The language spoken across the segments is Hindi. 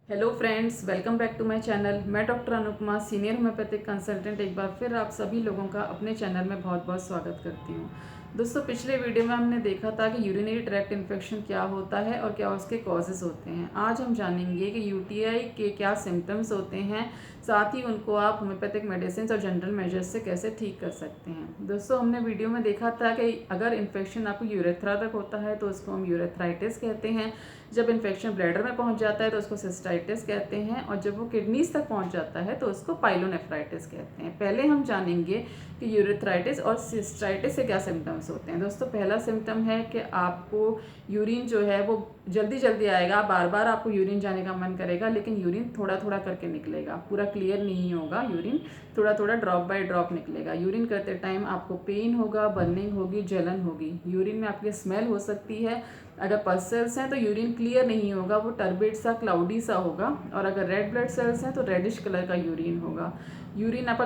Hello friends, welcome back to my channel. मैं doctor Anupama, senior homeopathic consultant, एक बार फिर आप सभी लोगों का अपने चैनल में बहुत बहुत स्वागत करती हूँ। दोस्तों, पिछले वीडियो में हमने देखा था कि यूरिनरी ट्रैक्ट इन्फेक्शन क्या होता है और क्या उसके कॉजेज़ होते हैं। आज हम जानेंगे कि यूटीआई के क्या सिम्टम्स होते हैं, साथ ही उनको आप होम्योपैथिक मेडिसिन और जनरल मेजर्स से कैसे ठीक कर सकते हैं। दोस्तों, हमने वीडियो में देखा था कि अगर इन्फेक्शन आपको यूरेथ्रा तक होता है तो उसको हम यूरेथ्राइटिस कहते हैं। जब इन्फेक्शन ब्लैडर में पहुंच जाता है तो उसको सिस्टाइटिस कहते हैं, और जब वो किडनीज तक पहुंच जाता है तो उसको पाइलोनेफ्राइटिस कहते हैं। पहले हम जानेंगे कि यूरेथ्राइटिस और सिस्टाइटिस से क्या सिम्टम्स होते हैं। दोस्तों, पहला सिम्टम है कि आपको यूरिन जो है वो जल्दी जल्दी आएगा, बार बार आपको यूरिन जाने का मन करेगा, लेकिन यूरिन थोड़ा थोड़ा करके निकलेगा, पूरा क्लियर नहीं होगा। यूरिन थोड़ा थोड़ा ड्रॉप बाय ड्रॉप निकलेगा। यूरिन करते टाइम आपको पेन होगा, बर्निंग होगी, जलन होगी। यूरिन में आपकी स्मेल हो सकती है। अगर पल्स सेल्स हैं तो यूरिन क्लियर नहीं होगा, वो टर्बिड सा, क्लाउडी सा होगा। और अगर रेड ब्लड सेल्स हैं तो रेडिश कलर का यूरिन होगा। यूरिन आपका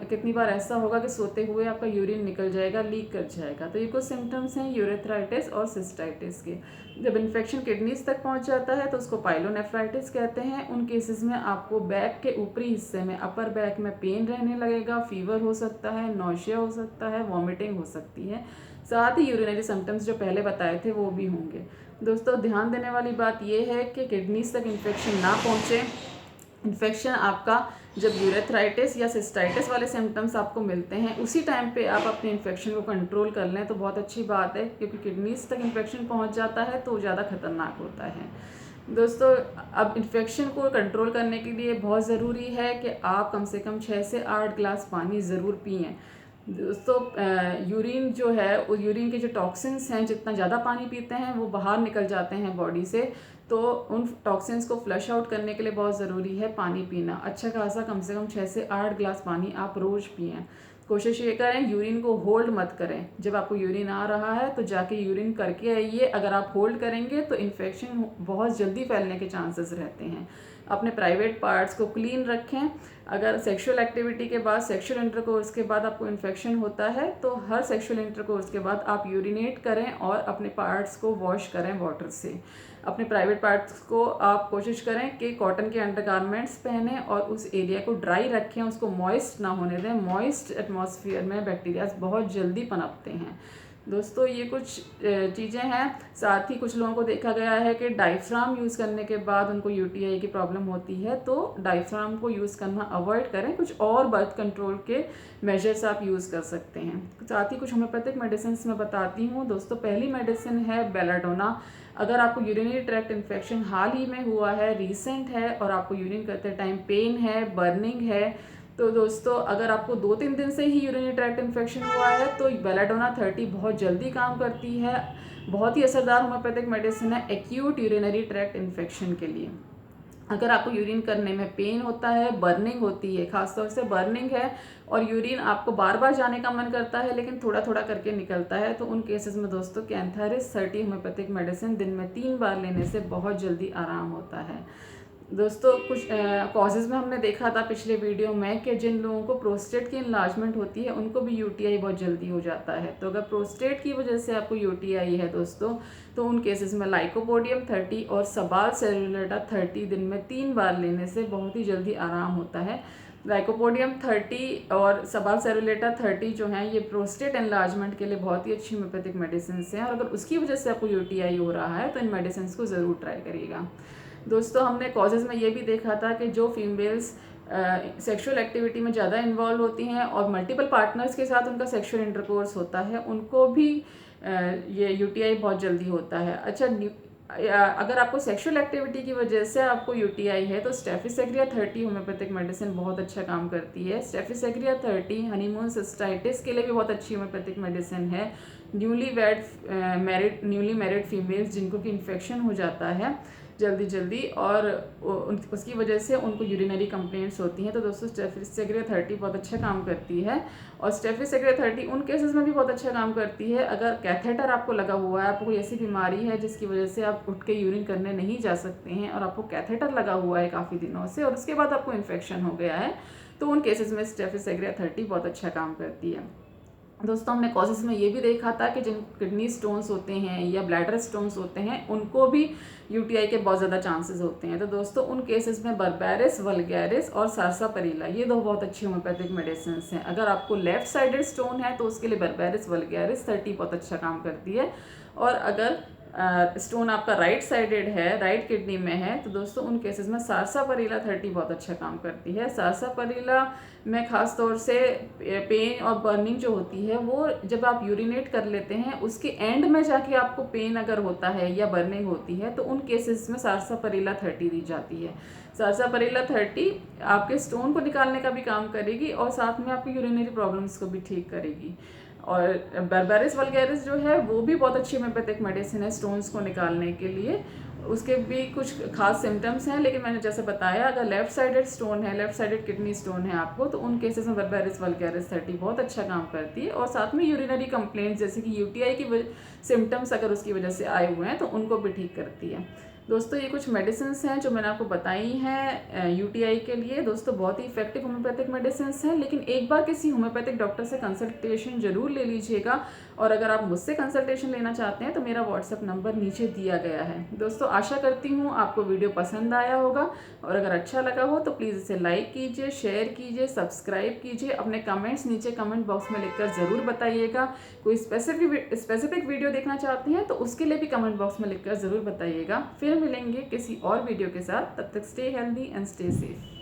कितनी बार ऐसा होगा कि सोते हुए आपका यूरिन निकल जाएगा, लीक कर जाएगा। तो ये कुछ सिम्टम्स हैं यूरेथ्राइटिस और सिस्टाइटिस के। जब इन्फेक्शन किडनीज तक पहुंच जाता है तो उसको पाइलोनेफ्राइटिस कहते हैं। उन केसेस में आपको बैक के ऊपरी हिस्से में, अपर बैक में पेन रहने लगेगा, फीवर हो सकता है, नौशिया हो सकता है, वॉमिटिंग हो सकती है। साथ ही यूरिनरी सिम्टम्स जो पहले बताए थे वो भी होंगे। दोस्तों, ध्यान देने वाली बात यह है कि किडनीज तक इन्फेक्शन ना पहुंचे। इन्फेक्शन आपका जब यूरेथ्राइटिस या सिस्टाइटिस वाले सिम्टम्स आपको मिलते हैं, उसी टाइम पे आप अपने इन्फेक्शन को कंट्रोल कर लें तो बहुत अच्छी बात है, क्योंकि किडनीज तक इन्फेक्शन पहुंच जाता है तो ज़्यादा खतरनाक होता है। दोस्तों, अब इन्फेक्शन को कंट्रोल करने के लिए बहुत ज़रूरी है कि आप कम से कम 6 से 8 ग्लास पानी ज़रूर पिएँ। दोस्तों, यूरिन जो है, वो यूरिन के जो टॉक्सिन्स हैं, जितना ज़्यादा पानी पीते हैं वो बाहर निकल जाते हैं बॉडी से। तो उन टॉक्सिन्स को फ्लश आउट करने के लिए बहुत ज़रूरी है पानी पीना। अच्छा खासा कम से कम 6 से 8 ग्लास पानी आप रोज़ पिएँ। कोशिश ये करें यूरिन को होल्ड मत करें। जब आपको यूरिन आ रहा है तो जाके यूरिन करके आइए। अगर आप होल्ड करेंगे तो इन्फेक्शन बहुत जल्दी फैलने के चांसेस रहते हैं। अपने प्राइवेट पार्ट्स को क्लीन रखें। अगर सेक्सुअल एक्टिविटी के बाद, सेक्सुअल इंटरकोर्स के बाद आपको इन्फेक्शन होता है तो हर सेक्सुअल इंटरकोर्स के बाद आप यूरिनेट करें और अपने पार्ट्स को वॉश करें वाटर से। अपने प्राइवेट पार्ट्स को आप कोशिश करें कि कॉटन के अंडरगारमेंट्स पहनें और उस एरिया को ड्राई रखें, उसको मॉइस्ट ना होने दें। मॉइस्ट एटमॉस्फेयर में बैक्टीरियाज बहुत जल्दी पनपते हैं। दोस्तों, ये कुछ चीज़ें हैं। साथ ही कुछ लोगों को देखा गया है कि डायफ्राम यूज़ करने के बाद उनको यूटीआई की प्रॉब्लम होती है, तो डायफ्राम को यूज़ करना अवॉइड करें। कुछ और बर्थ कंट्रोल के मेजर्स आप यूज़ कर सकते हैं। साथ ही कुछ होम्योपैथिक मेडिसिन मैं बताती हूँ। दोस्तों, पहली मेडिसिन है बेलाडोना। अगर आपको यूरिनरी ट्रैक्ट इन्फेक्शन हाल ही में हुआ है, रीसेंट है, और आपको यूरिन करते टाइम पेन है, बर्निंग है, तो दोस्तों अगर आपको 2-3 दिन से ही यूरिनरी ट्रैक्ट इन्फेक्शन हुआ है तो बेलाडोना 30 बहुत जल्दी काम करती है। बहुत ही असरदार होम्योपैथिक मेडिसिन है एक्यूट यूरिनरी ट्रैक्ट इन्फेक्शन के लिए। अगर आपको यूरिन करने में पेन होता है, बर्निंग होती है, खासतौर से बर्निंग है, और यूरिन आपको बार बार जाने का मन करता है लेकिन थोड़ा थोड़ा करके निकलता है, तो उन केसेस में दोस्तों कैंथारिस 30 होम्योपैथिक मेडिसिन दिन में 3 बार लेने से बहुत जल्दी आराम होता है। दोस्तों, कुछ कॉजेज़ में हमने देखा था पिछले वीडियो में कि जिन लोगों को प्रोस्टेट की इन्लार्जमेंट होती है उनको भी यूटीआई बहुत जल्दी हो जाता है। तो अगर प्रोस्टेट की वजह से आपको यूटीआई है दोस्तों, तो उन केसेस में लाइकोपोडियम 30 और सबाल सेरुलेटा 30 दिन में 3 बार लेने से बहुत ही जल्दी आराम होता है। लाइकोपोडियम 30 और सबाल सेरुलेटा 30 जो हैं, ये प्रोस्टेट एनलार्जमेंट के लिए बहुत ही अच्छी होम्योपैथिक मेडिसिन हैं, और अगर उसकी वजह से आपको यूटीआई हो रहा है तो इन मेडिसिन को ज़रूर ट्राई करिएगा। दोस्तों, हमने कॉजेज़ में ये भी देखा था कि जो फीमेल्स सेक्सुअल एक्टिविटी में ज़्यादा इन्वॉल्व होती हैं और मल्टीपल पार्टनर्स के साथ उनका सेक्सुअल इंटरकोर्स होता है, उनको भी ये यूटीआई बहुत जल्दी होता है। अच्छा, अगर आपको सेक्सुअल एक्टिविटी की वजह से आपको यूटीआई है तो स्टेफिसेग्रिया 30 होम्योपैथिक मेडिसिन बहुत अच्छा काम करती है। स्टेफिसेग्रिया 30 हनीमून सिस्टाइटिस के लिए भी बहुत अच्छी होम्योपैथिक मेडिसिन है। न्यूली मैरिड फीमेल्स जिनको कि इन्फेक्शन हो जाता है जल्दी जल्दी और उसकी वजह से उनको यूरिनरी कंप्लेंट्स होती हैं, तो दोस्तों स्टेफिसेग्रिया 30 बहुत अच्छा काम करती है। और स्टेफिसेग्रिया 30 उन केसेस में भी बहुत अच्छा काम करती है अगर कैथेटर आपको लगा हुआ है, आपको कोई ऐसी बीमारी है जिसकी वजह से आप उठ के यूरिन करने नहीं जा सकते हैं और आपको कैथेटर लगा हुआ है काफ़ी दिनों से और उसके बाद आपको इन्फेक्शन हो गया है, तो उन केसेस में स्टेफिसेग्रिया 30 बहुत अच्छा काम करती है। दोस्तों हमने कॉजेज़ में ये भी देखा था कि जिन किडनी स्टोन्स होते हैं या ब्लैडर स्टोन्स होते हैं उनको भी यूटीआई के बहुत ज़्यादा चांसेस होते हैं। तो दोस्तों उन केसेस में बर्बेरिस वल्गैरिस और सारसापैरिला ये दो बहुत अच्छी होम्योपैथिक मेडिसिन हैं। अगर आपको लेफ्ट साइडेड स्टोन है तो उसके लिए बर्बेरिस वल्गैरिस 30 बहुत अच्छा काम करती है। और अगर स्टोन आपका राइट साइडेड है, राइट किडनी में है, तो दोस्तों उन केसेस में सारसापैरिला 30 बहुत अच्छा काम करती है। सारसापैरिला में ख़ास तौर से पेन और बर्निंग जो होती है वो जब आप यूरिनेट कर लेते हैं उसके एंड में जाके आपको पेन अगर होता है या बर्निंग होती है तो उन केसेस में सारसापैरिला 30 दी जाती है। सारसापैरिला 30 आपके स्टोन को निकालने का भी काम करेगी और साथ में आपकी यूरिनरी प्रॉब्लम्स को भी ठीक करेगी। और बर्बेरिस वल्गैरिस जो है वो भी बहुत अच्छी होम्योपैथिक मेडिसिन है स्टोन्स को निकालने के लिए। उसके भी कुछ खास सिम्टम्स हैं, लेकिन मैंने जैसे बताया अगर लेफ्ट साइडेड स्टोन है, लेफ्ट साइडेड किडनी स्टोन है आपको, तो उन केसेस में बर्बेरिस वल्गैरिस 30 बहुत अच्छा काम करती है। और साथ में यूरिनरी कंप्लेंट्स जैसे कि यूटीआई की सिम्टम्स अगर उसकी वजह से आए हुए हैं तो उनको भी ठीक करती है। दोस्तों ये कुछ मेडिसिन्स हैं जो मैंने आपको बताई हैं यूटीआई के लिए। दोस्तों बहुत ही इफेक्टिव होम्योपैथिक मेडिसिन्स हैं, लेकिन एक बार किसी होम्योपैथिक डॉक्टर से कंसल्टेशन जरूर ले लीजिएगा। और अगर आप मुझसे कंसल्टेशन लेना चाहते हैं तो मेरा व्हाट्सएप नंबर नीचे दिया गया है। दोस्तों आशा करती हूँ आपको वीडियो पसंद आया होगा, और अगर अच्छा लगा हो तो प्लीज़ इसे लाइक कीजिए, शेयर कीजिए, सब्सक्राइब कीजिए। अपने कमेंट्स नीचे कमेंट बॉक्स में लिखकर ज़रूर बताइएगा। कोई स्पेसिफिक वीडियो देखना चाहते हैं तो उसके लिए भी कमेंट बॉक्स में लिखकर ज़रूर बताइएगा। फिर मिलेंगे किसी और वीडियो के साथ, तब तक stay healthy and stay safe.